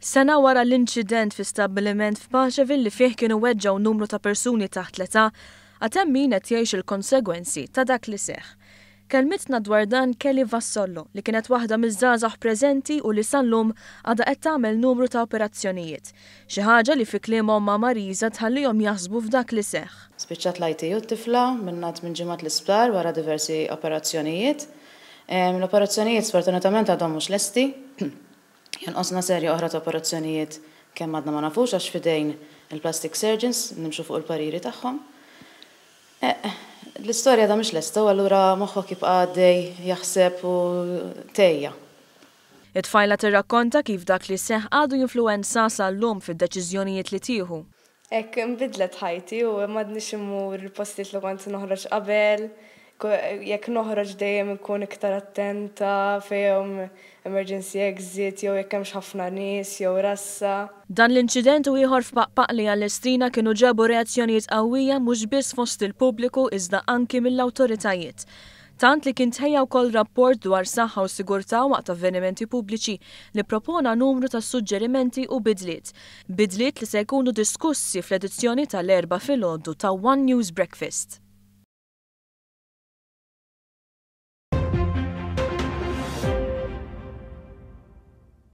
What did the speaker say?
Sena wara l-inċident fi stabbiliment f'Paċeville li fih kienu weġġaw numru ta' persuni taħt l-età, għatem min qed jgħix il-konsegwenzi ta' dak li seħħ. Kelmitna dwar dan Kelly Vassollo li kienet waħda miż-żgħażagħ preżenti u li sal-lum għadha qed tagħmel numru ta' operazzjonijiet. Xi ħaġa li fi kliem omma Marisa tħallihom jaħsbu f'dak li seħħ. Spiċċat l-ITU t-tifla minnat minn ġimgħat l-isptar wara diversi operazzjonijiet. L-operazzjonijiet sfortunatament għadhom mhux lesti. Jonqosna serja oħra ta' operazzjonijiet kemm għadna ma nafux għax fidejn il-plastic surgeons nimxu fuq il-pariri tagħhom. L-istorja da mhux lesta u allura moħħok jibqa' għaddej jaħseb u tejja. It-tfajla tirrakkonta kif dak li seħħ għadu jinfluwenza sal-lum fid-deċiżjonijiet li tieħu. Hekk inbidlet ħajti u m'għadniex immur il-postijiet li kont noħroġ qabel. Jekk noħroġ dejjem ikun iktar attenta fejn emergency exit jew jekk hemmx ħafna nies jew rassa. Dan l-inċident u ieħor f'Paqpaqli għall-Estrina kienu ġabu reazzjonijiet qawwija mhux biss fost il-pubbliku iżda anki mill-awtoritajiet. Tant li kien tħejja wkoll rapport dwar saħħa u sigurtà waqt avvenimenti pubbliċi li propona numru ta' suġġerimenti u bidliet. Bidliet li se jkunu diskussi fl-edizzjoni tal-4 filgħodu ta' One News Breakfast.